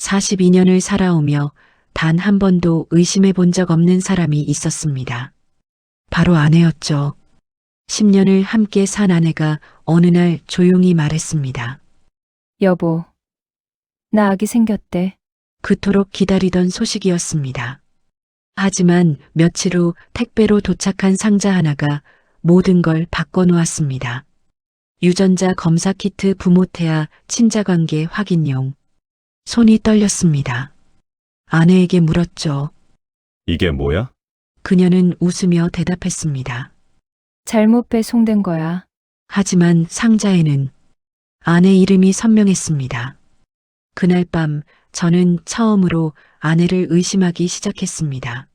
42년을 살아오며 단 한 번도 의심해 본 적 없는 사람이 있었습니다. 바로 아내였죠. 10년을 함께 산 아내가 어느 날 조용히 말했습니다. 여보, 나 아기 생겼대. 그토록 기다리던 소식이었습니다. 하지만 며칠 후 택배로 도착한 상자 하나가 모든 걸 바꿔놓았습니다. 유전자 검사 키트 부모 태아 친자관계 확인용. 손이 떨렸습니다. 아내에게 물었죠. 이게 뭐야? 그녀는 웃으며 대답했습니다. 잘못 배송된 거야. 하지만 상자에는 아내 이름이 선명했습니다. 그날 밤 저는 처음으로 아내를 의심하기 시작했습니다.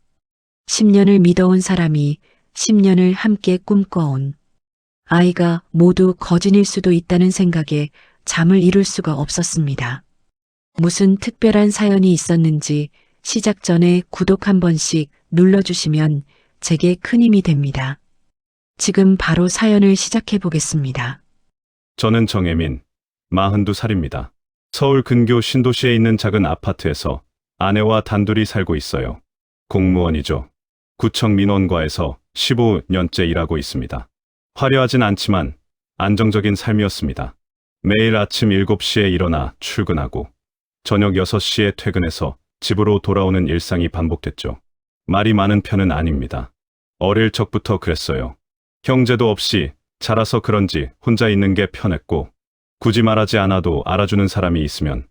10년을 믿어온 사람이 10년을 함께 꿈꿔온 아이가 모두 거짓일 수도 있다는 생각에 잠을 이룰 수가 없었습니다. 무슨 특별한 사연이 있었는지 시작 전에 구독 한 번씩 눌러주시면 제게 큰 힘이 됩니다. 지금 바로 사연을 시작해 보겠습니다. 저는 정혜민, 42살입니다. 서울 근교 신도시에 있는 작은 아파트에서 아내와 단둘이 살고 있어요. 공무원이죠. 구청 민원과에서 15년째 일하고 있습니다. 화려하진 않지만 안정적인 삶이었습니다. 매일 아침 7시에 일어나 출근하고 저녁 6시에 퇴근해서 집으로 돌아오는 일상이 반복됐죠. 말이 많은 편은 아닙니다. 어릴 적부터 그랬어요. 형제도 없이 자라서 그런지 혼자 있는 게 편했고 굳이 말하지 않아도 알아주는 사람이 있으면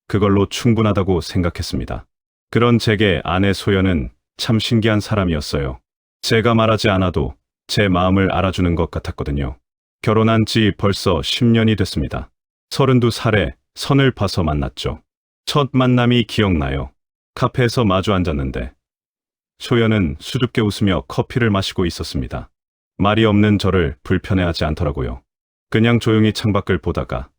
그걸로 충분하다고 생각했습니다. 그런 제게 아내 소연은 참 신기한 사람이었어요. 제가 말하지 않아도 제 마음을 알아주는 것 같았거든요. 결혼한 지 벌써 10년이 됐습니다. 32살에 선을 봐서 만났죠. 첫 만남이 기억나요. 카페에서 마주 앉았는데 소연은 수줍게 웃으며 커피를 마시고 있었습니다. 말이 없는 저를 불편해하지 않더라고요. 그냥 조용히 창밖을 보다가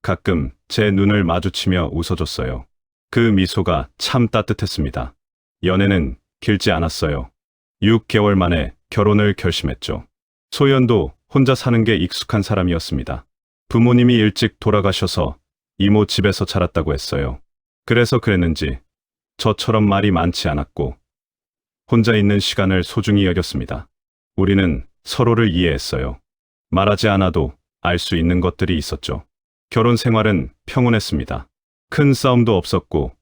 가끔 제 눈을 마주치며 웃어줬어요. 그 미소가 참 따뜻했습니다. 연애는 길지 않았어요. 6개월 만에 결혼을 결심했죠. 소연도 혼자 사는 게 익숙한 사람이었습니다. 부모님이 일찍 돌아가셔서 이모 집에서 자랐다고 했어요. 그래서 그랬는지 저처럼 말이 많지 않았고 혼자 있는 시간을 소중히 여겼습니다. 우리는 서로를 이해했어요. 말하지 않아도 알 수 있는 것들이 있었죠. 결혼 생활은 평온했습니다. 큰 싸움도 없었고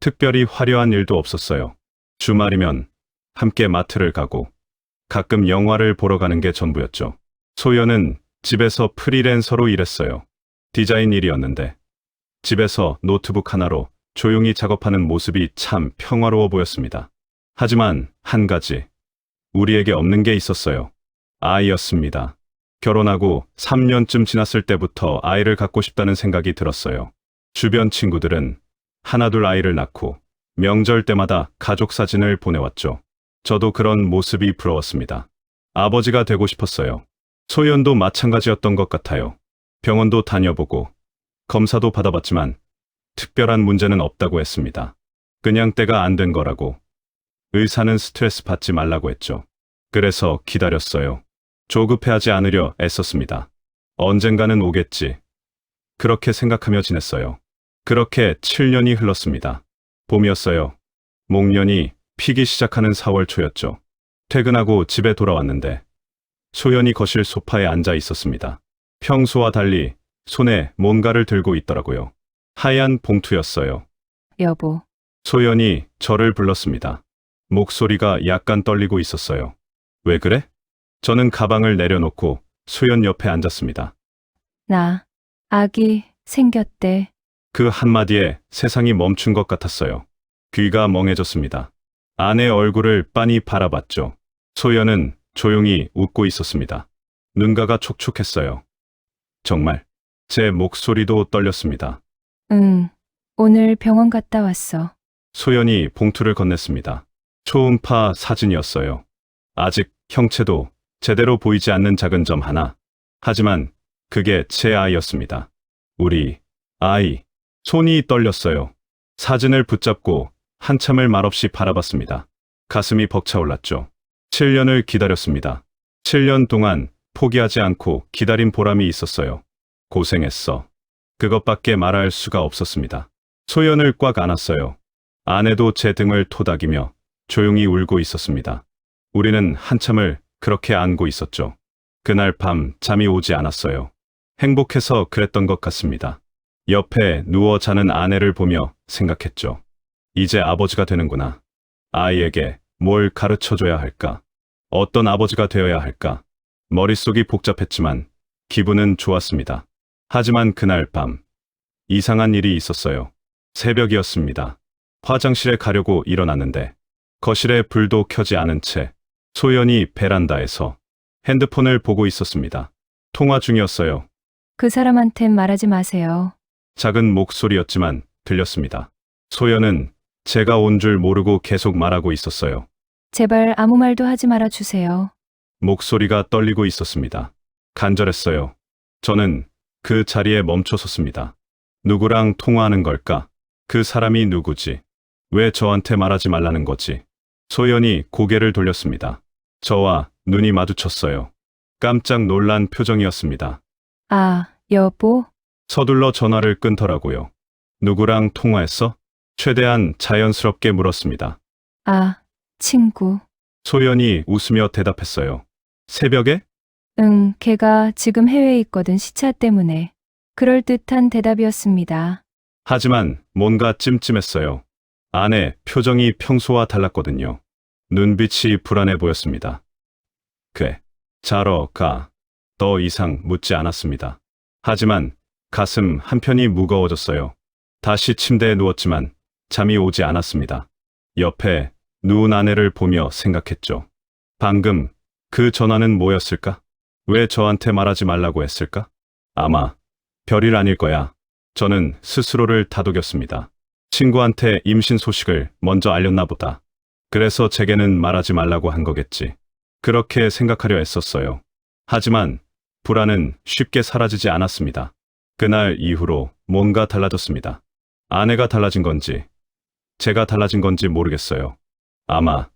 특별히 화려한 일도 없었어요. 주말이면 함께 마트를 가고 가끔 영화를 보러 가는 게 전부였죠. 소연은 집에서 프리랜서로 일했어요. 디자인 일이었는데 집에서 노트북 하나로 조용히 작업하는 모습이 참 평화로워 보였습니다. 하지만 한 가지 우리에게 없는 게 있었어요. 아이였습니다. 결혼하고 3년쯤 지났을 때부터 아이를 갖고 싶다는 생각이 들었어요. 주변 친구들은 하나둘 아이를 낳고 명절 때마다 가족 사진을 보내왔죠. 저도 그런 모습이 부러웠습니다. 아버지가 되고 싶었어요. 소연도 마찬가지였던 것 같아요. 병원도 다녀보고 검사도 받아봤지만 특별한 문제는 없다고 했습니다. 그냥 때가 안 된 거라고. 의사는 스트레스 받지 말라고 했죠. 그래서 기다렸어요. 조급해하지 않으려 애썼습니다. 언젠가는 오겠지. 그렇게 생각하며 지냈어요. 그렇게 7년이 흘렀습니다. 봄이었어요. 목련이 피기 시작하는 4월 초였죠. 퇴근하고 집에 돌아왔는데 소연이 거실 소파에 앉아 있었습니다. 평소와 달리 손에 뭔가를 들고 있더라고요. 하얀 봉투였어요. 여보, 소연이 저를 불렀습니다. 목소리가 약간 떨리고 있었어요. 왜 그래? 저는 가방을 내려놓고 소연 옆에 앉았습니다. 나 아기 생겼대. 그 한마디에 세상이 멈춘 것 같았어요. 귀가 멍해졌습니다. 아내 얼굴을 빤히 바라봤죠. 소연은 조용히 웃고 있었습니다. 눈가가 촉촉했어요. 정말 제 목소리도 떨렸습니다. 응, 오늘 병원 갔다 왔어. 소연이 봉투를 건넸습니다. 초음파 사진이었어요. 아직 형체도 제대로 보이지 않는 작은 점 하나. 하지만 그게 제 아이였습니다. 우리 아이. 손이 떨렸어요. 사진을 붙잡고 한참을 말없이 바라봤습니다. 가슴이 벅차올랐죠. 7년을 기다렸습니다. 7년 동안 포기하지 않고 기다린 보람이 있었어요. 고생했어. 그것밖에 말할 수가 없었습니다. 소연을 꽉 안았어요. 아내도 제 등을 토닥이며 조용히 울고 있었습니다. 우리는 한참을 그렇게 안고 있었죠. 그날 밤 잠이 오지 않았어요. 행복해서 그랬던 것 같습니다. 옆에 누워 자는 아내를 보며 생각했죠. 이제 아버지가 되는구나. 아이에게 뭘 가르쳐줘야 할까? 어떤 아버지가 되어야 할까? 머릿속이 복잡했지만 기분은 좋았습니다. 하지만 그날 밤 이상한 일이 있었어요. 새벽이었습니다. 화장실에 가려고 일어났는데 거실에 불도 켜지 않은 채 소연이 베란다에서 핸드폰을 보고 있었습니다. 통화 중이었어요. 그 사람한텐 말하지 마세요. 작은 목소리였지만 들렸습니다. 소연은 제가 온 줄 모르고 계속 말하고 있었어요. 제발 아무 말도 하지 말아 주세요. 목소리가 떨리고 있었습니다. 간절했어요. 저는 그 자리에 멈춰섰습니다. 누구랑 통화하는 걸까? 그 사람이 누구지? 왜 저한테 말하지 말라는 거지? 소연이 고개를 돌렸습니다. 저와 눈이 마주쳤어요. 깜짝 놀란 표정이었습니다. 아, 여보? 서둘러 전화를 끊더라고요. 누구랑 통화했어? 최대한 자연스럽게 물었습니다. 아, 친구. 소연이 웃으며 대답했어요. 새벽에? 응, 걔가 지금 해외에 있거든, 시차 때문에. 그럴듯한 대답이었습니다. 하지만 뭔가 찜찜했어요. 아내 표정이 평소와 달랐거든요. 눈빛이 불안해 보였습니다. 그래, 자러 가. 더 이상 묻지 않았습니다. 하지만 가슴 한편이 무거워졌어요. 다시 침대에 누웠지만 잠이 오지 않았습니다. 옆에 누운 아내를 보며 생각했죠. 방금 그 전화는 뭐였을까? 왜 저한테 말하지 말라고 했을까? 아마 별일 아닐 거야. 저는 스스로를 다독였습니다. 친구한테 임신 소식을 먼저 알렸나 보다. 그래서 제게는 말하지 말라고 한 거겠지. 그렇게 생각하려 했었어요. 하지만 불안은 쉽게 사라지지 않았습니다. 그날 이후로 뭔가 달라졌습니다. 아내가 달라진 건지, 제가 달라진 건지 모르겠어요. 아마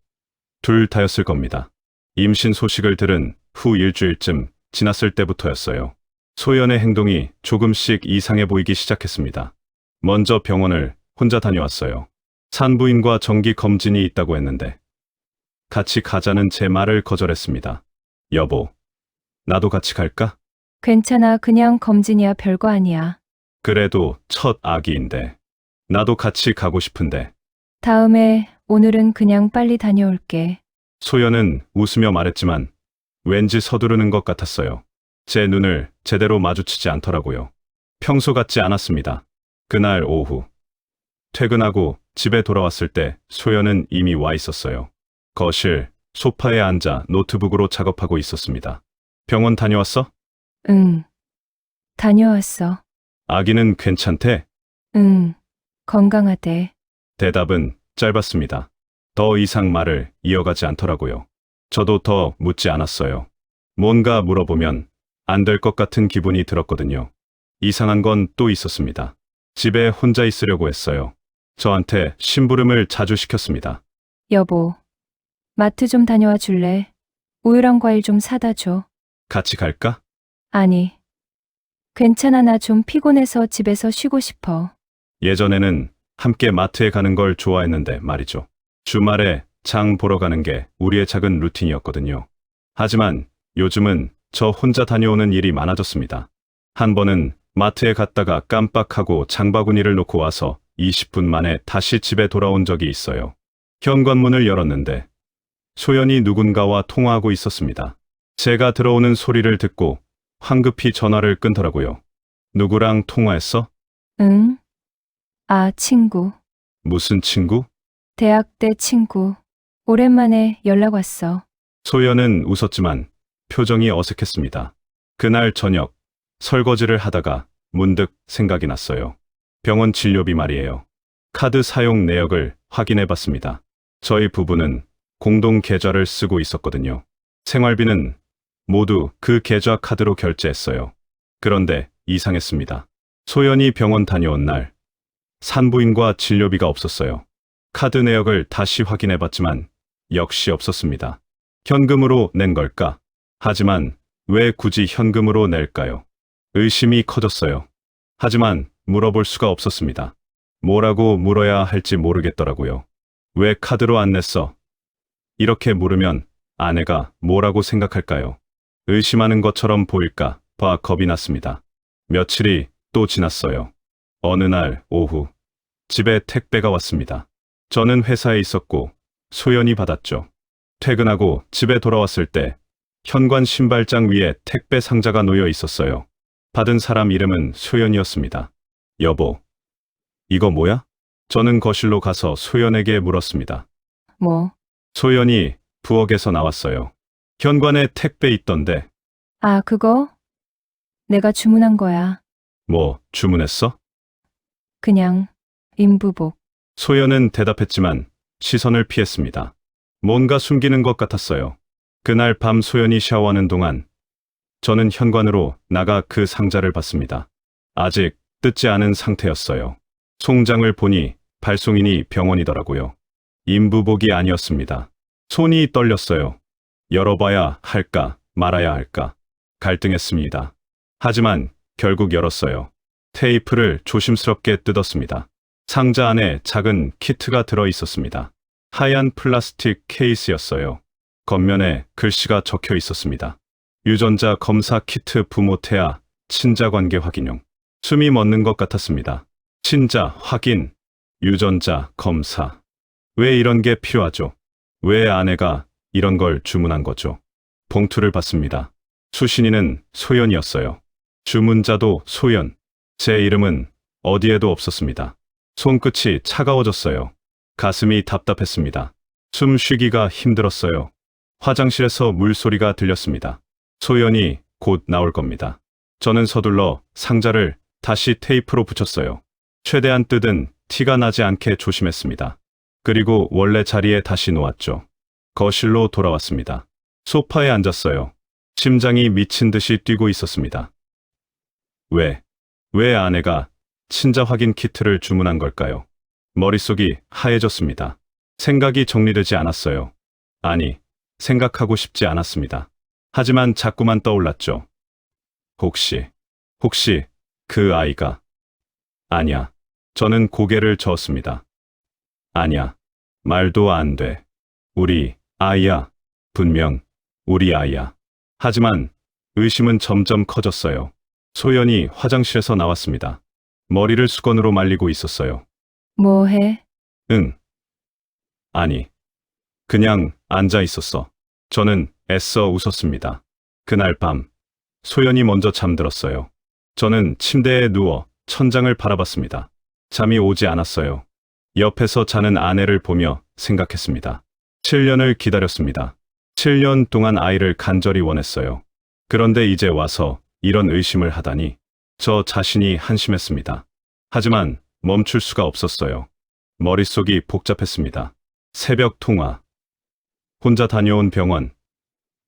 둘 다였을 겁니다. 임신 소식을 들은 후 일주일쯤 지났을 때부터였어요. 소연의 행동이 조금씩 이상해 보이기 시작했습니다. 먼저 병원을 혼자 다녀왔어요. 산부인과 정기 검진이 있다고 했는데 같이 가자는 제 말을 거절했습니다. 여보, 나도 같이 갈까? 괜찮아, 그냥 검진이야, 별거 아니야. 그래도 첫 아기인데 나도 같이 가고 싶은데. 다음에, 오늘은 그냥 빨리 다녀올게. 소연은 웃으며 말했지만 왠지 서두르는 것 같았어요. 제 눈을 제대로 마주치지 않더라고요. 평소 같지 않았습니다. 그날 오후 퇴근하고 집에 돌아왔을 때 소연은 이미 와 있었어요. 거실 소파에 앉아 노트북으로 작업하고 있었습니다. 병원 다녀왔어? 응. 다녀왔어. 아기는 괜찮대? 응. 건강하대. 대답은 짧았습니다. 더 이상 말을 이어가지 않더라고요. 저도 더 묻지 않았어요. 뭔가 물어보면 안 될 것 같은 기분이 들었거든요. 이상한 건 또 있었습니다. 집에 혼자 있으려고 했어요. 저한테 심부름을 자주 시켰습니다. 여보, 마트 좀 다녀와 줄래? 우유랑 과일 좀 사다 줘. 같이 갈까? 아니. 괜찮아, 나 좀 피곤해서 집에서 쉬고 싶어. 예전에는 함께 마트에 가는 걸 좋아했는데 말이죠. 주말에 장 보러 가는 게 우리의 작은 루틴이었거든요. 하지만 요즘은 저 혼자 다녀오는 일이 많아졌습니다. 한 번은 마트에 갔다가 깜빡하고 장바구니를 놓고 와서 20분 만에 다시 집에 돌아온 적이 있어요. 현관문을 열었는데 소연이 누군가와 통화하고 있었습니다. 제가 들어오는 소리를 듣고 황급히 전화를 끊더라고요. 누구랑 통화했어? 응? 아, 친구. 무슨 친구? 대학 때 친구. 오랜만에 연락 왔어. 소연은 웃었지만 표정이 어색했습니다. 그날 저녁 설거지를 하다가 문득 생각이 났어요. 병원 진료비 말이에요. 카드 사용 내역을 확인해 봤습니다. 저희 부부는 공동 계좌를 쓰고 있었거든요. 생활비는 모두 그 계좌 카드로 결제했어요. 그런데 이상했습니다. 소연이 병원 다녀온 날 산부인과 진료비가 없었어요. 카드 내역을 다시 확인해 봤지만 역시 없었습니다. 현금으로 낸 걸까? 하지만 왜 굳이 현금으로 낼까요? 의심이 커졌어요. 하지만 물어볼 수가 없었습니다. 뭐라고 물어야 할지 모르겠더라고요. 왜 카드로 안 냈어? 이렇게 물으면 아내가 뭐라고 생각할까요? 의심하는 것처럼 보일까 봐 겁이 났습니다. 며칠이 또 지났어요. 어느 날 오후 집에 택배가 왔습니다. 저는 회사에 있었고 소연이 받았죠. 퇴근하고 집에 돌아왔을 때 현관 신발장 위에 택배 상자가 놓여 있었어요. 받은 사람 이름은 소연이었습니다. 여보, 이거 뭐야? 저는 거실로 가서 소연에게 물었습니다. 뭐? 소연이 부엌에서 나왔어요. 현관에 택배 있던데, 아, 그거? 내가 주문한 거야. 뭐 주문했어? 그냥 인부복. 소연은 대답했지만 시선을 피했습니다. 뭔가 숨기는 것 같았어요. 그날 밤 소연이 샤워하는 동안 저는 현관으로 나가 그 상자를 봤습니다. 아직 뜯지 않은 상태였어요. 송장을 보니 발송인이 병원이더라고요. 인부복이 아니었습니다. 손이 떨렸어요. 열어봐야 할까 말아야 할까 갈등했습니다. 하지만 결국 열었어요. 테이프를 조심스럽게 뜯었습니다. 상자 안에 작은 키트가 들어 있었습니다. 하얀 플라스틱 케이스였어요. 겉면에 글씨가 적혀 있었습니다. 유전자 검사 키트 부모 태아 친자 관계 확인용. 숨이 멎는 것 같았습니다. 친자 확인, 유전자 검사. 왜 이런 게 필요하죠? 왜 아내가 이런 걸 주문한 거죠? 봉투를 봤습니다. 수신인은 소연이었어요. 주문자도 소연. 제 이름은 어디에도 없었습니다. 손끝이 차가워졌어요. 가슴이 답답했습니다. 숨 쉬기가 힘들었어요. 화장실에서 물소리가 들렸습니다. 소연이 곧 나올 겁니다. 저는 서둘러 상자를 다시 테이프로 붙였어요. 최대한 뜯은 티가 나지 않게 조심했습니다. 그리고 원래 자리에 다시 놓았죠. 거실로 돌아왔습니다. 소파에 앉았어요. 심장이 미친 듯이 뛰고 있었습니다. 왜 아내가 친자 확인 키트를 주문한 걸까요? 머릿속이 하얘졌습니다. 생각이 정리되지 않았어요. 아니, 생각하고 싶지 않았습니다. 하지만 자꾸만 떠올랐죠. 혹시 그 아이가... 아니야. 저는 고개를 저었습니다. 아니야. 말도 안 돼. 우리 아이야. 분명 우리 아이야. 하지만 의심은 점점 커졌어요. 소연이 화장실에서 나왔습니다. 머리를 수건으로 말리고 있었어요. 뭐 해? 응. 아니. 그냥 앉아 있었어. 저는 애써 웃었습니다. 그날 밤 소연이 먼저 잠들었어요. 저는 침대에 누워 천장을 바라봤습니다. 잠이 오지 않았어요. 옆에서 자는 아내를 보며 생각했습니다. 7년을 기다렸습니다. 7년 동안 아이를 간절히 원했어요. 그런데 이제 와서 이런 의심을 하다니 저 자신이 한심했습니다. 하지만 멈출 수가 없었어요. 머릿속이 복잡했습니다. 새벽 통화, 혼자 다녀온 병원,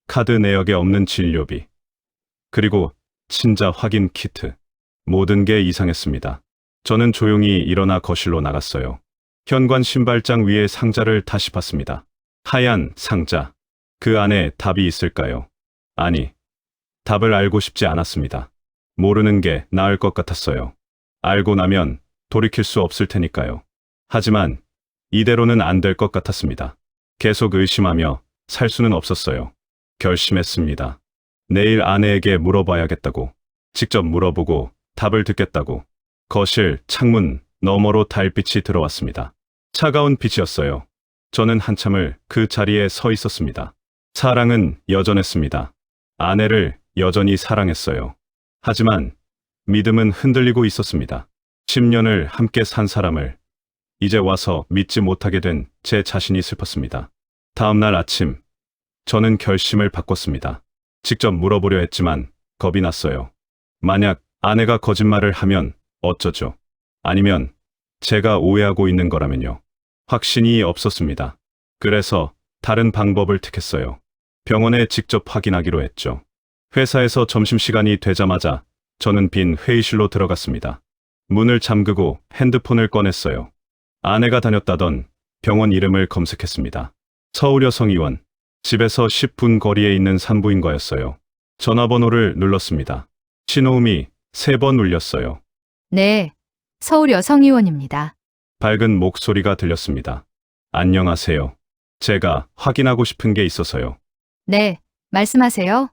카드 내역에 없는 진료비, 그리고 친자 확인 키트. 모든 게 이상했습니다. 저는 조용히 일어나 거실로 나갔어요. 현관 신발장 위에 상자를 다시 봤습니다. 하얀 상자. 그 안에 답이 있을까요? 아니, 답을 알고 싶지 않았습니다. 모르는 게 나을 것 같았어요. 알고 나면 돌이킬 수 없을 테니까요. 하지만 이대로는 안 될 것 같았습니다. 계속 의심하며 살 수는 없었어요. 결심했습니다. 내일 아내에게 물어봐야겠다고. 직접 물어보고 답을 듣겠다고. 거실 창문 너머로 달빛이 들어왔습니다. 차가운 빛이었어요. 저는 한참을 그 자리에 서 있었습니다. 사랑은 여전했습니다. 아내를 여전히 사랑했어요. 하지만 믿음은 흔들리고 있었습니다. 10년을 함께 산 사람을 이제 와서 믿지 못하게 된 제 자신이 슬펐습니다. 다음 날 아침, 저는 결심을 바꿨습니다. 직접 물어보려 했지만 겁이 났어요. 만약 아내가 거짓말을 하면 어쩌죠? 아니면 제가 오해하고 있는 거라면요. 확신이 없었습니다. 그래서 다른 방법을 택했어요. 병원에 직접 확인하기로 했죠. 회사에서 점심시간이 되자마자 저는 빈 회의실로 들어갔습니다. 문을 잠그고 핸드폰을 꺼냈어요. 아내가 다녔다던 병원 이름을 검색했습니다. 서울 여성의원. 집에서 10분 거리에 있는 산부인과였어요. 전화번호를 눌렀습니다. 신호음이 3번 울렸어요. 네, 서울 여성의원입니다. 밝은 목소리가 들렸습니다. 안녕하세요. 제가 확인하고 싶은 게 있어서요. 네, 말씀하세요.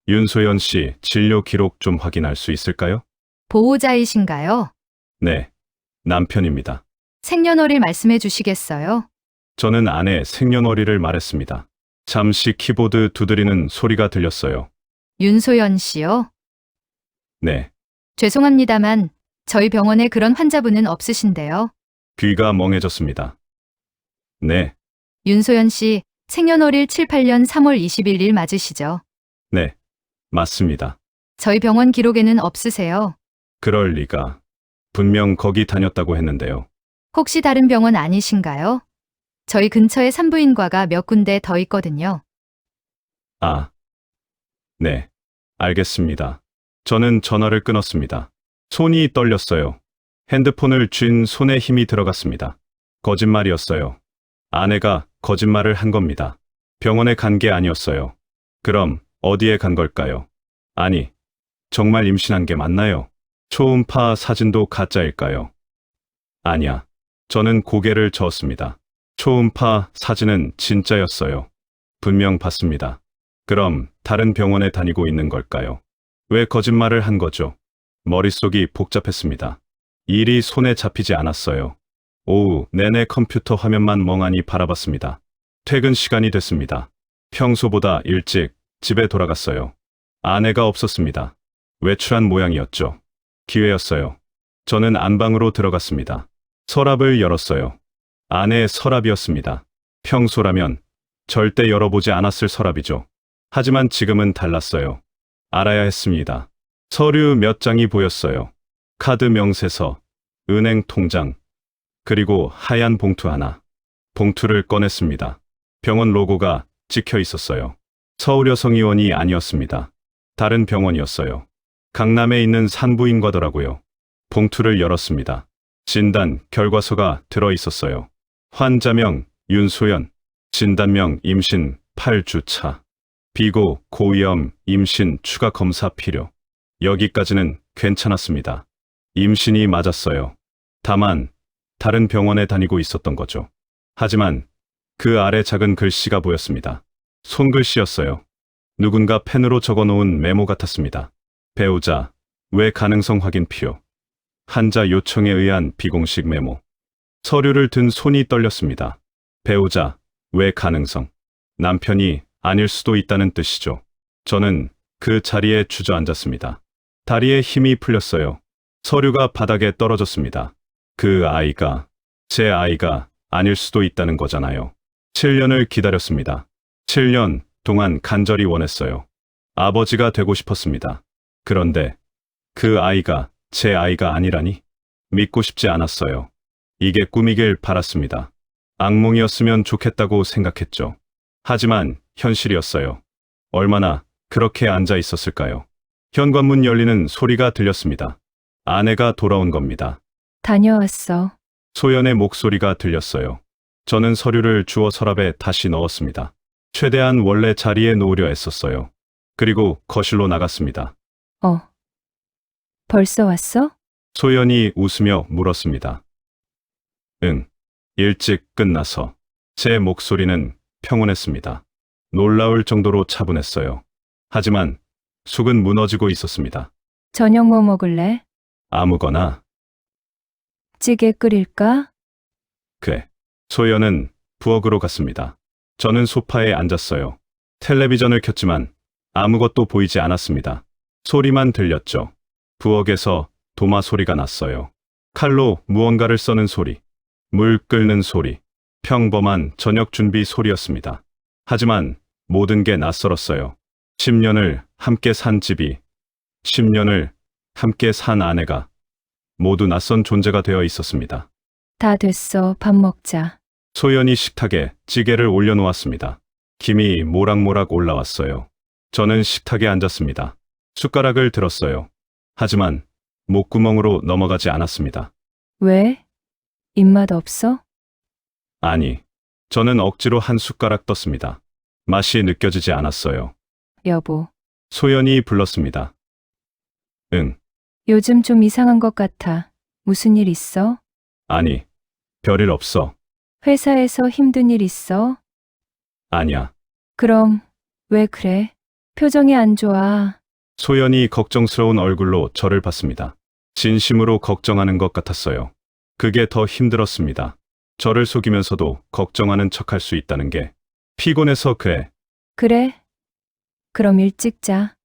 윤소연 씨 진료 기록 좀 확인할 수 있을까요? 보호자이신가요? 네, 남편입니다. 생년월일 말씀해 주시겠어요? 저는 아내 생년월일을 말했습니다. 잠시 키보드 두드리는 소리가 들렸어요. 윤소연 씨요? 네, 죄송합니다만 저희 병원에 그런 환자분은 없으신데요. 귀가 멍해졌습니다. 네, 윤소연 씨 생년월일 78년 3월 21일 맞으시죠? 네, 맞습니다. 저희 병원 기록에는 없으세요. 그럴 리가. 분명 거기 다녔다고 했는데요. 혹시 다른 병원 아니신가요? 저희 근처에 산부인과가 몇 군데 더 있거든요. 아, 네, 알겠습니다. 저는 전화를 끊었습니다. 손이 떨렸어요. 핸드폰을 쥔 손에 힘이 들어갔습니다. 거짓말이었어요. 아내가 거짓말을 한 겁니다. 병원에 간 게 아니었어요. 그럼 어디에 간 걸까요? 아니, 정말 임신한 게 맞나요? 초음파 사진도 가짜일까요? 아니야. 저는 고개를 저었습니다. 초음파 사진은 진짜였어요. 분명 봤습니다. 그럼 다른 병원에 다니고 있는 걸까요? 왜 거짓말을 한 거죠? 머릿속이 복잡했습니다. 일이 손에 잡히지 않았어요. 오후 내내 컴퓨터 화면만 멍하니 바라봤습니다. 퇴근 시간이 됐습니다. 평소보다 일찍 집에 돌아갔어요. 아내가 없었습니다. 외출한 모양이었죠. 기회였어요. 저는 안방으로 들어갔습니다. 서랍을 열었어요. 아내의 서랍이었습니다. 평소라면 절대 열어보지 않았을 서랍이죠. 하지만 지금은 달랐어요. 알아야 했습니다. 서류 몇 장이 보였어요. 카드 명세서, 은행 통장, 그리고 하얀 봉투 하나. 봉투를 꺼냈습니다. 병원 로고가 찍혀 있었어요. 서울여성의원이 아니었습니다. 다른 병원이었어요. 강남에 있는 산부인과더라고요. 봉투를 열었습니다. 진단 결과서가 들어 있었어요. 환자명 윤소연, 진단명 임신 8주차, 비고 고위험 임신 추가 검사 필요. 여기까지는 괜찮았습니다. 임신이 맞았어요. 다만 다른 병원에 다니고 있었던 거죠. 하지만 그 아래 작은 글씨가 보였습니다. 손글씨였어요. 누군가 펜으로 적어놓은 메모 같았습니다. 배우자, 외 가능성 확인 필요. 환자 요청에 의한 비공식 메모. 서류를 든 손이 떨렸습니다. 배우자, 외 가능성. 남편이 아닐 수도 있다는 뜻이죠. 저는 그 자리에 주저앉았습니다. 다리에 힘이 풀렸어요. 서류가 바닥에 떨어졌습니다. 그 아이가, 제 아이가 아닐 수도 있다는 거잖아요. 7년을 기다렸습니다. 7년 동안 간절히 원했어요. 아버지가 되고 싶었습니다. 그런데 그 아이가 제 아이가 아니라니? 믿고 싶지 않았어요. 이게 꿈이길 바랐습니다. 악몽이었으면 좋겠다고 생각했죠. 하지만 현실이었어요. 얼마나 그렇게 앉아 있었을까요? 현관문 열리는 소리가 들렸습니다. 아내가 돌아온 겁니다. 다녀왔어. 소연의 목소리가 들렸어요. 저는 서류를 주워 서랍에 다시 넣었습니다. 최대한 원래 자리에 놓으려 했었어요. 그리고 거실로 나갔습니다. 벌써 왔어? 소연이 웃으며 물었습니다. 응, 일찍 끝나서. 제 목소리는 평온했습니다. 놀라울 정도로 차분했어요. 하지만 속은 무너지고 있었습니다. 저녁 뭐 먹을래? 아무거나. 찌개 끓일까? 그래. 소연은 부엌으로 갔습니다. 저는 소파에 앉았어요. 텔레비전을 켰지만 아무것도 보이지 않았습니다. 소리만 들렸죠. 부엌에서 도마 소리가 났어요. 칼로 무언가를 써는 소리, 물 끓는 소리, 평범한 저녁 준비 소리였습니다. 하지만 모든 게 낯설었어요. 10년을 함께 산 집이, 10년을 함께 산 아내가 모두 낯선 존재가 되어 있었습니다. 다 됐어. 밥 먹자. 소연이 식탁에 찌개를 올려놓았습니다. 김이 모락모락 올라왔어요. 저는 식탁에 앉았습니다. 숟가락을 들었어요. 하지만 목구멍으로 넘어가지 않았습니다. 왜? 입맛 없어? 아니, 저는 억지로 한 숟가락 떴습니다. 맛이 느껴지지 않았어요. 여보, 소연이 불렀습니다. 응, 요즘 좀 이상한 것 같아. 무슨 일 있어? 아니, 별일 없어. 회사에서 힘든 일 있어? 아니야. 그럼 왜 그래? 표정이 안 좋아. 소연이 걱정스러운 얼굴로 저를 봤습니다. 진심으로 걱정하는 것 같았어요. 그게 더 힘들었습니다. 저를 속이면서도 걱정하는 척할 수 있다는 게 피곤해서 그래. 그래? 그럼 일찍 자.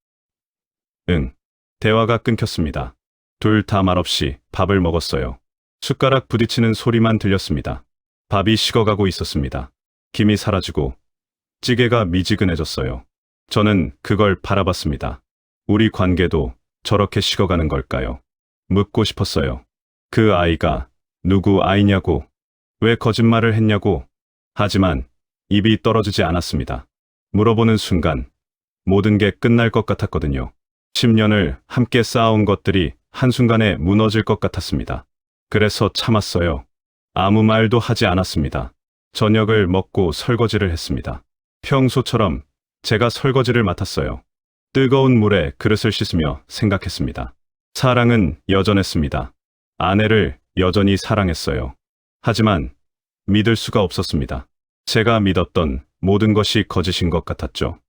응. 대화가 끊겼습니다. 둘 다 말없이 밥을 먹었어요. 숟가락 부딪히는 소리만 들렸습니다. 밥이 식어가고 있었습니다. 김이 사라지고 찌개가 미지근해졌어요. 저는 그걸 바라봤습니다. 우리 관계도 저렇게 식어가는 걸까요? 묻고 싶었어요. 그 아이가 누구 아이냐고, 왜 거짓말을 했냐고. 하지만 입이 떨어지지 않았습니다. 물어보는 순간 모든 게 끝날 것 같았거든요. 10년을 함께 쌓아온 것들이 한순간에 무너질 것 같았습니다. 그래서 참았어요. 아무 말도 하지 않았습니다. 저녁을 먹고 설거지를 했습니다. 평소처럼 제가 설거지를 맡았어요. 뜨거운 물에 그릇을 씻으며 생각했습니다. 사랑은 여전했습니다. 아내를 여전히 사랑했어요. 하지만 믿을 수가 없었습니다. 제가 믿었던 모든 것이 거짓인 것 같았죠.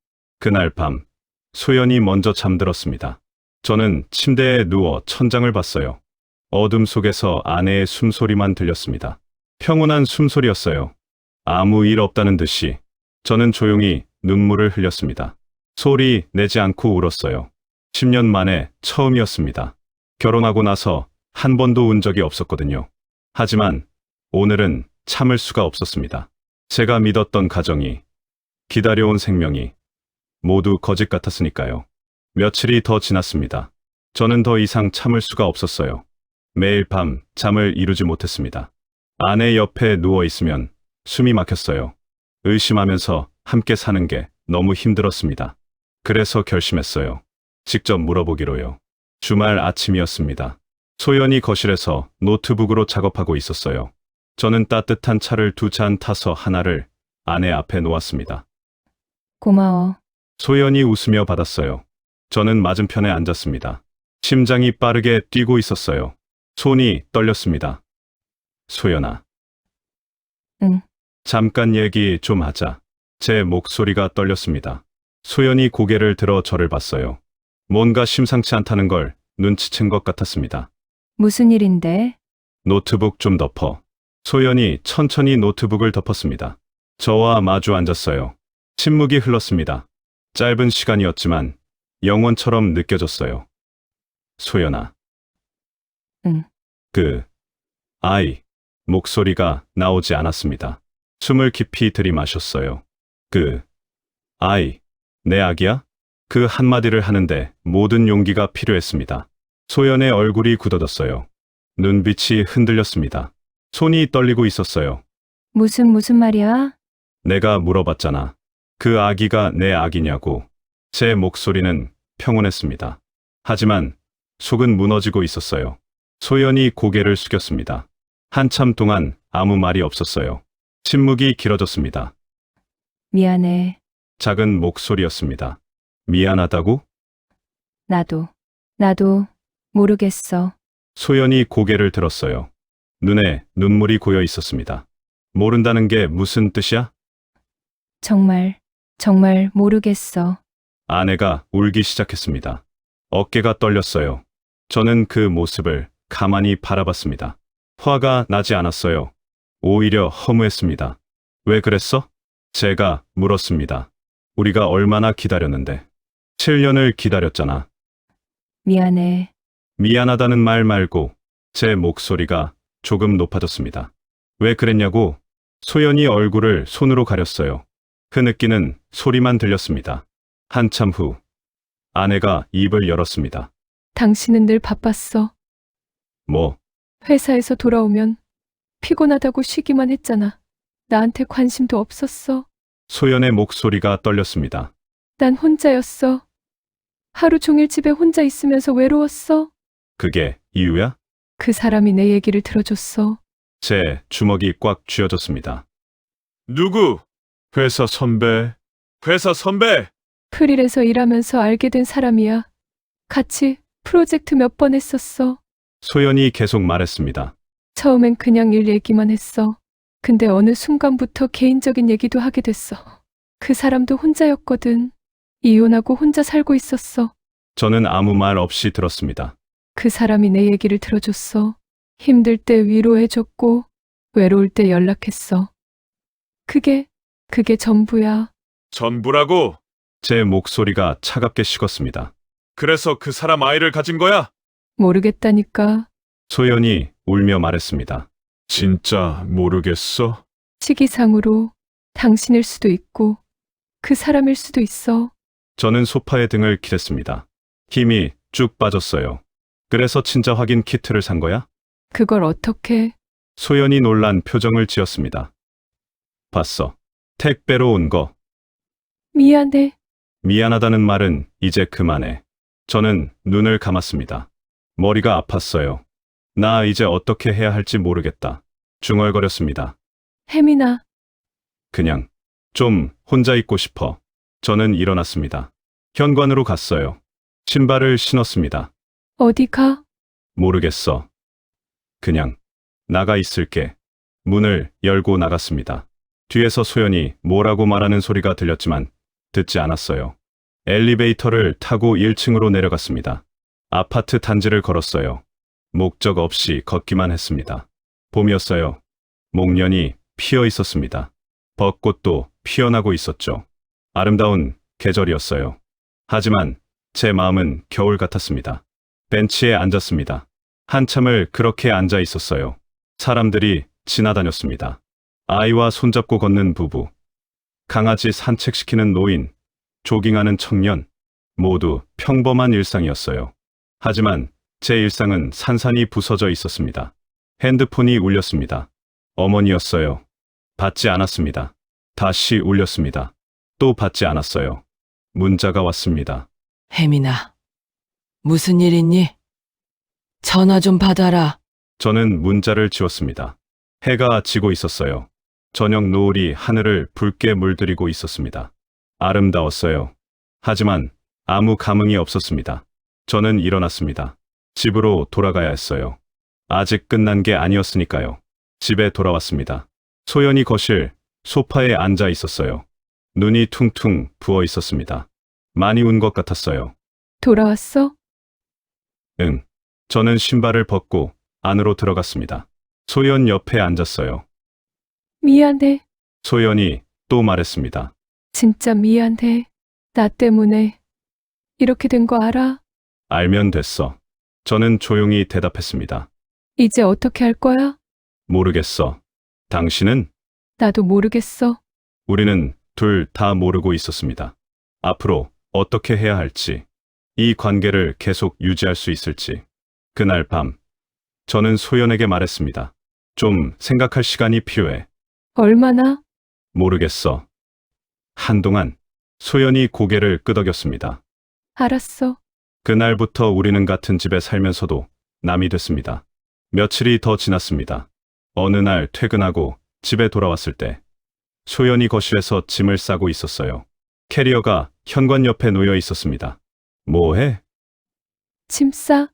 그날 밤, 소연이 먼저 잠들었습니다. 저는 침대에 누워 천장을 봤어요. 어둠 속에서 아내의 숨소리만 들렸습니다. 평온한 숨소리였어요. 아무 일 없다는 듯이. 저는 조용히 눈물을 흘렸습니다. 소리 내지 않고 울었어요. 10년 만에 처음이었습니다. 결혼하고 나서 한 번도 운 적이 없었거든요. 하지만 오늘은 참을 수가 없었습니다. 제가 믿었던 가정이, 기다려온 생명이 모두 거짓 같았으니까요. 며칠이 더 지났습니다. 저는 더 이상 참을 수가 없었어요. 매일 밤 잠을 이루지 못했습니다. 아내 옆에 누워 있으면 숨이 막혔어요. 의심하면서 함께 사는 게 너무 힘들었습니다. 그래서 결심했어요. 직접 물어보기로요. 주말 아침이었습니다. 소연이 거실에서 노트북으로 작업하고 있었어요. 저는 따뜻한 차를 2잔 타서 하나를 아내 앞에 놓았습니다. 고마워. 소연이 웃으며 받았어요. 저는 맞은편에 앉았습니다. 심장이 빠르게 뛰고 있었어요. 손이 떨렸습니다. 소연아. 응. 잠깐 얘기 좀 하자. 제 목소리가 떨렸습니다. 소연이 고개를 들어 저를 봤어요. 뭔가 심상치 않다는 걸 눈치챈 것 같았습니다. 무슨 일인데? 노트북 좀 덮어. 소연이 천천히 노트북을 덮었습니다. 저와 마주 앉았어요. 침묵이 흘렀습니다. 짧은 시간이었지만 영원처럼 느껴졌어요. 소연아. 응. 아이. 목소리가 나오지 않았습니다. 숨을 깊이 들이마셨어요. 아이. 내 아기야? 그 한마디를 하는데 모든 용기가 필요했습니다. 소연의 얼굴이 굳어졌어요. 눈빛이 흔들렸습니다. 손이 떨리고 있었어요. 무슨 말이야? 내가 물어봤잖아. 그 아기가 내 아기냐고. 제 목소리는 평온했습니다. 하지만 속은 무너지고 있었어요. 소연이 고개를 숙였습니다. 한참 동안 아무 말이 없었어요. 침묵이 길어졌습니다. 미안해. 작은 목소리였습니다. 미안하다고? 나도 모르겠어. 소연이 고개를 들었어요. 눈에 눈물이 고여 있었습니다. 모른다는 게 무슨 뜻이야? 정말 모르겠어. 아내가 울기 시작했습니다. 어깨가 떨렸어요. 저는 그 모습을 가만히 바라봤습니다. 화가 나지 않았어요. 오히려 허무했습니다. 왜 그랬어? 제가 물었습니다. 우리가 얼마나 기다렸는데. 7년을 기다렸잖아. 미안해. 미안하다는 말 말고 제 목소리가 조금 높아졌습니다. 왜 그랬냐고? 소연이 얼굴을 손으로 가렸어요. 흐느끼는 소리만 들렸습니다. 한참 후 아내가 입을 열었습니다. 당신은 늘 바빴어. 뭐? 회사에서 돌아오면 피곤하다고 쉬기만 했잖아. 나한테 관심도 없었어. 소연의 목소리가 떨렸습니다. 난 혼자였어. 하루 종일 집에 혼자 있으면서 외로웠어. 그게 이유야? 그 사람이 내 얘기를 들어줬어. 제 주먹이 꽉 쥐어졌습니다. 누구? 회사 선배. 회사 선배! 프릴에서 일하면서 알게 된 사람이야. 같이 프로젝트 몇 번 했었어. 소연이 계속 말했습니다. 처음엔 그냥 일 얘기만 했어. 근데 어느 순간부터 개인적인 얘기도 하게 됐어. 그 사람도 혼자였거든. 이혼하고 혼자 살고 있었어. 저는 아무 말 없이 들었습니다. 그 사람이 내 얘기를 들어줬어. 힘들 때 위로해줬고, 외로울 때 연락했어. 그게 전부야. 전부라고? 제 목소리가 차갑게 식었습니다. 그래서 그 사람 아이를 가진 거야? 모르겠다니까. 소연이 울며 말했습니다. 진짜 모르겠어? 시기상으로 당신일 수도 있고, 그 사람일 수도 있어. 저는 소파에 등을 기댔습니다. 힘이 쭉 빠졌어요. 그래서 친자 확인 키트를 산 거야? 그걸 어떻게? 소연이 놀란 표정을 지었습니다. 봤어. 택배로 온 거. 미안해. 미안하다는 말은 이제 그만해. 저는 눈을 감았습니다. 머리가 아팠어요. 나 이제 어떻게 해야 할지 모르겠다. 중얼거렸습니다. 혜민아, 그냥 좀 혼자 있고 싶어. 저는 일어났습니다. 현관으로 갔어요. 신발을 신었습니다. 어디 가? 모르겠어. 그냥 나가 있을게. 문을 열고 나갔습니다. 뒤에서 소연이 뭐라고 말하는 소리가 들렸지만 듣지 않았어요. 엘리베이터를 타고 1층으로 내려갔습니다. 아파트 단지를 걸었어요. 목적 없이 걷기만 했습니다. 봄이었어요. 목련이 피어 있었습니다. 벚꽃도 피어나고 있었죠. 아름다운 계절이었어요. 하지만 제 마음은 겨울 같았습니다. 벤치에 앉았습니다. 한참을 그렇게 앉아 있었어요. 사람들이 지나다녔습니다. 아이와 손잡고 걷는 부부, 강아지 산책시키는 노인, 조깅하는 청년, 모두 평범한 일상이었어요. 하지만 제 일상은 산산이 부서져 있었습니다. 핸드폰이 울렸습니다. 어머니였어요. 받지 않았습니다. 다시 울렸습니다. 또 받지 않았어요. 문자가 왔습니다. 혜민아, 무슨 일 있니? 전화 좀 받아라. 저는 문자를 지웠습니다. 해가 지고 있었어요. 저녁 노을이 하늘을 붉게 물들이고 있었습니다. 아름다웠어요. 하지만 아무 감흥이 없었습니다. 저는 일어났습니다. 집으로 돌아가야 했어요. 아직 끝난 게 아니었으니까요. 집에 돌아왔습니다. 소연이 거실, 소파에 앉아 있었어요. 눈이 퉁퉁 부어 있었습니다. 많이 운 것 같았어요. 돌아왔어? 응. 저는 신발을 벗고 안으로 들어갔습니다. 소연 옆에 앉았어요. 미안해. 소연이 또 말했습니다. 진짜 미안해. 나 때문에 이렇게 된 거 알아? 알면 됐어. 저는 조용히 대답했습니다. 이제 어떻게 할 거야? 모르겠어. 당신은? 나도 모르겠어. 우리는 둘 다 모르고 있었습니다. 앞으로 어떻게 해야 할지, 이 관계를 계속 유지할 수 있을지. 그날 밤, 저는 소연에게 말했습니다. 좀 생각할 시간이 필요해. 얼마나? 모르겠어. 한동안 소연이 고개를 끄덕였습니다. 알았어. 그날부터 우리는 같은 집에 살면서도 남이 됐습니다. 며칠이 더 지났습니다. 어느 날 퇴근하고 집에 돌아왔을 때 소연이 거실에서 짐을 싸고 있었어요. 캐리어가 현관 옆에 놓여 있었습니다. 뭐해? 짐 싸.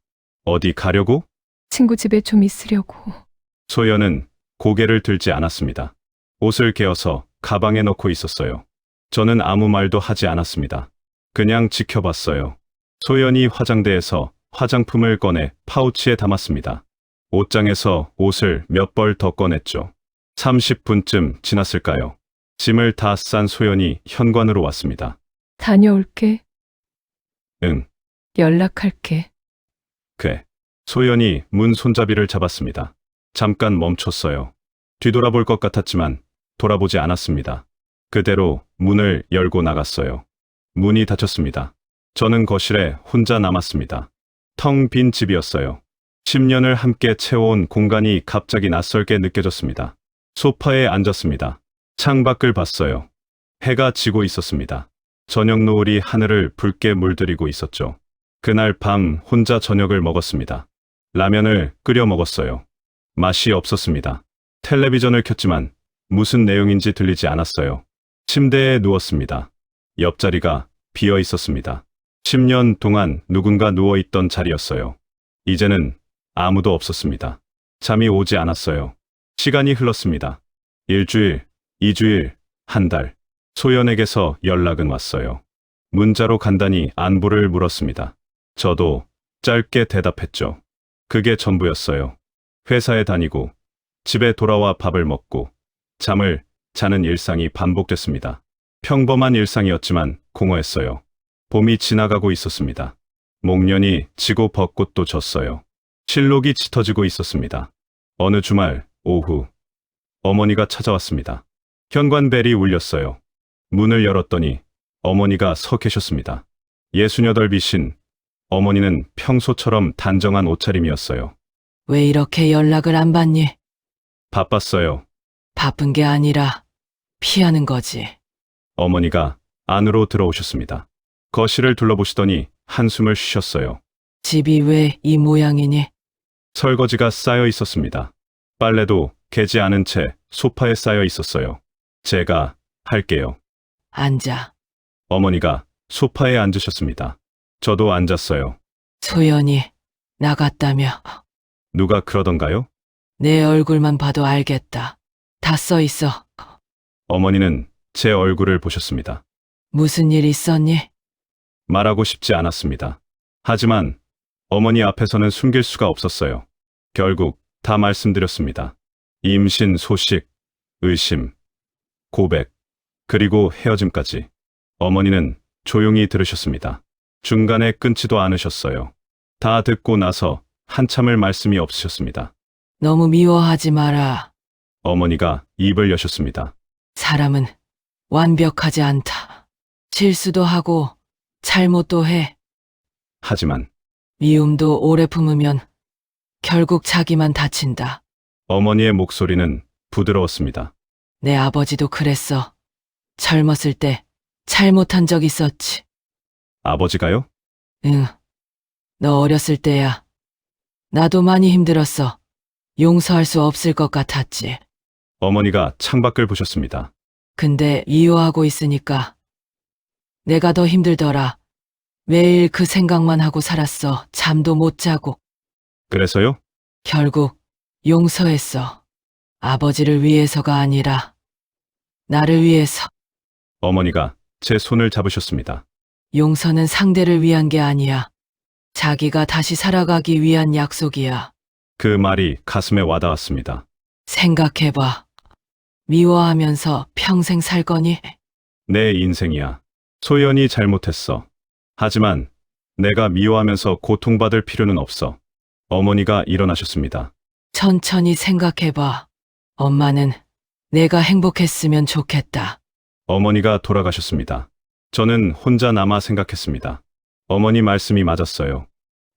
어디 가려고? 친구 집에 좀 있으려고. 소연은 고개를 들지 않았습니다. 옷을 개어서 가방에 넣고 있었어요. 저는 아무 말도 하지 않았습니다. 그냥 지켜봤어요. 소연이 화장대에서 화장품을 꺼내 파우치에 담았습니다. 옷장에서 옷을 몇 벌 더 꺼냈죠. 30분쯤 지났을까요? 짐을 다 싼 소연이 현관으로 왔습니다. 다녀올게. 응, 연락할게. 그래. 소연이 문 손잡이를 잡았습니다. 잠깐 멈췄어요. 뒤돌아볼 것 같았지만 돌아보지 않았습니다. 그대로 문을 열고 나갔어요. 문이 닫혔습니다. 저는 거실에 혼자 남았습니다. 텅 빈 집이었어요. 10년을 함께 채워온 공간이 갑자기 낯설게 느껴졌습니다. 소파에 앉았습니다. 창밖을 봤어요. 해가 지고 있었습니다. 저녁 노을이 하늘을 붉게 물들이고 있었죠. 그날 밤 혼자 저녁을 먹었습니다. 라면을 끓여 먹었어요. 맛이 없었습니다. 텔레비전을 켰지만 무슨 내용인지 들리지 않았어요. 침대에 누웠습니다. 옆자리가 비어 있었습니다. 10년 동안 누군가 누워있던 자리였어요. 이제는 아무도 없었습니다. 잠이 오지 않았어요. 시간이 흘렀습니다. 일주일, 2주일, 한 달. 소연에게서 연락은 왔어요. 문자로 간단히 안부를 물었습니다. 저도 짧게 대답했죠. 그게 전부였어요. 회사에 다니고, 집에 돌아와 밥을 먹고, 잠을 자는 일상이 반복됐습니다. 평범한 일상이었지만 공허했어요. 봄이 지나가고 있었습니다. 목련이 지고 벚꽃도 졌어요. 실록이 짙어지고 있었습니다. 어느 주말 오후 어머니가 찾아왔습니다. 현관벨이 울렸어요. 문을 열었더니 어머니가 서 계셨습니다. 68이신 어머니는 평소처럼 단정한 옷차림이었어요. 왜 이렇게 연락을 안 받니? 바빴어요. 바쁜 게 아니라 피하는 거지. 어머니가 안으로 들어오셨습니다. 거실을 둘러보시더니 한숨을 쉬셨어요. 집이 왜 이 모양이니? 설거지가 쌓여 있었습니다. 빨래도 개지 않은 채 소파에 쌓여 있었어요. 제가 할게요. 앉아. 어머니가 소파에 앉으셨습니다. 저도 앉았어요. 소연이 나갔다며. 누가 그러던가요? 내 얼굴만 봐도 알겠다. 다 써 있어. 어머니는 제 얼굴을 보셨습니다. 무슨 일 있었니? 말하고 싶지 않았습니다. 하지만 어머니 앞에서는 숨길 수가 없었어요. 결국 다 말씀드렸습니다. 임신 소식, 의심, 고백, 그리고 헤어짐까지. 어머니는 조용히 들으셨습니다. 중간에 끊지도 않으셨어요. 다 듣고 나서 한참을 말씀이 없으셨습니다. 너무 미워하지 마라. 어머니가 입을 여셨습니다. 사람은 완벽하지 않다. 실수도 하고 잘못도 해. 하지만 미움도 오래 품으면 결국 자기만 다친다. 어머니의 목소리는 부드러웠습니다. 내 아버지도 그랬어. 젊었을 때 잘못한 적 있었지. 아버지가요? 응. 너 어렸을 때야. 나도 많이 힘들었어. 용서할 수 없을 것 같았지. 어머니가 창밖을 보셨습니다. 근데 이유하고 있으니까 내가 더 힘들더라. 매일 그 생각만 하고 살았어. 잠도 못 자고. 그래서요? 결국 용서했어. 아버지를 위해서가 아니라 나를 위해서. 어머니가 제 손을 잡으셨습니다. 용서는 상대를 위한 게 아니야. 자기가 다시 살아가기 위한 약속이야. 그 말이 가슴에 와닿았습니다. 생각해봐. 미워하면서 평생 살 거니? 내 인생이야. 소연이 잘못했어. 하지만 내가 미워하면서 고통받을 필요는 없어. 어머니가 일어나셨습니다. 천천히 생각해봐. 엄마는 내가 행복했으면 좋겠다. 어머니가 돌아가셨습니다. 저는 혼자 남아 생각했습니다. 어머니 말씀이 맞았어요.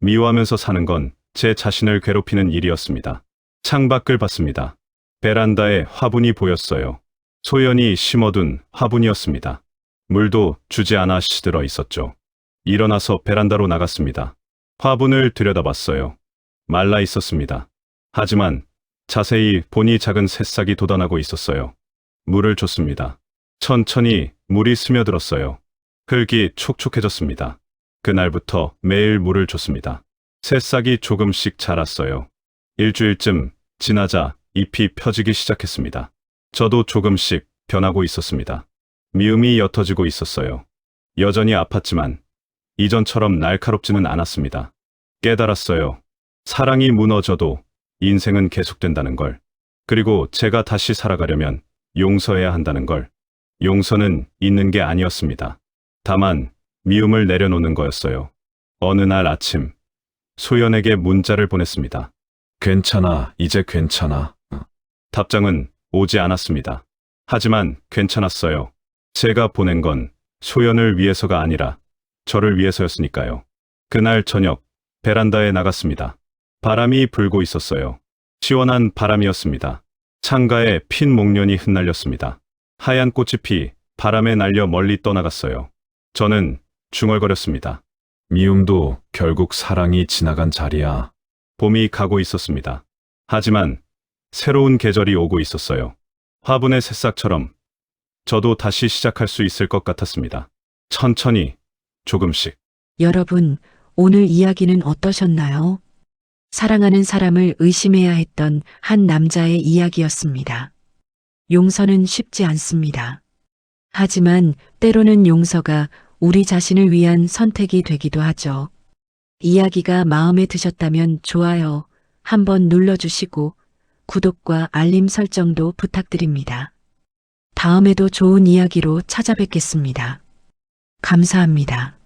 미워하면서 사는 건 제 자신을 괴롭히는 일이었습니다. 창밖을 봤습니다. 베란다에 화분이 보였어요. 소연이 심어둔 화분이었습니다. 물도 주지 않아 시들어 있었죠. 일어나서 베란다로 나갔습니다. 화분을 들여다봤어요. 말라 있었습니다. 하지만 자세히 보니 작은 새싹이 돋아나고 있었어요. 물을 줬습니다. 천천히 물이 스며들었어요. 흙이 촉촉해졌습니다. 그날부터 매일 물을 줬습니다. 새싹이 조금씩 자랐어요. 일주일쯤 지나자 잎이 펴지기 시작했습니다. 저도 조금씩 변하고 있었습니다. 미움이 옅어지고 있었어요. 여전히 아팠지만 이전처럼 날카롭지는 않았습니다. 깨달았어요. 사랑이 무너져도 인생은 계속된다는 걸. 그리고 제가 다시 살아가려면 용서해야 한다는 걸. 용서는 있는 게 아니었습니다. 다만 미움을 내려놓는 거였어요. 어느 날 아침 소연에게 문자를 보냈습니다. 괜찮아, 이제 괜찮아. 답장은 오지 않았습니다. 하지만 괜찮았어요. 제가 보낸 건 소연을 위해서가 아니라 저를 위해서였으니까요. 그날 저녁 베란다에 나갔습니다. 바람이 불고 있었어요. 시원한 바람이었습니다. 창가에 핀 목련이 흩날렸습니다. 하얀 꽃잎이 바람에 날려 멀리 떠나갔어요. 저는 중얼거렸습니다. 미움도 결국 사랑이 지나간 자리야. 봄이 가고 있었습니다. 하지만 새로운 계절이 오고 있었어요. 화분의 새싹처럼 저도 다시 시작할 수 있을 것 같았습니다. 천천히, 조금씩. 여러분, 오늘 이야기는 어떠셨나요? 사랑하는 사람을 의심해야 했던 한 남자의 이야기였습니다. 용서는 쉽지 않습니다. 하지만 때로는 용서가 우리 자신을 위한 선택이 되기도 하죠. 이야기가 마음에 드셨다면 좋아요 한번 눌러주시고 구독과 알림 설정도 부탁드립니다. 다음에도 좋은 이야기로 찾아뵙겠습니다. 감사합니다.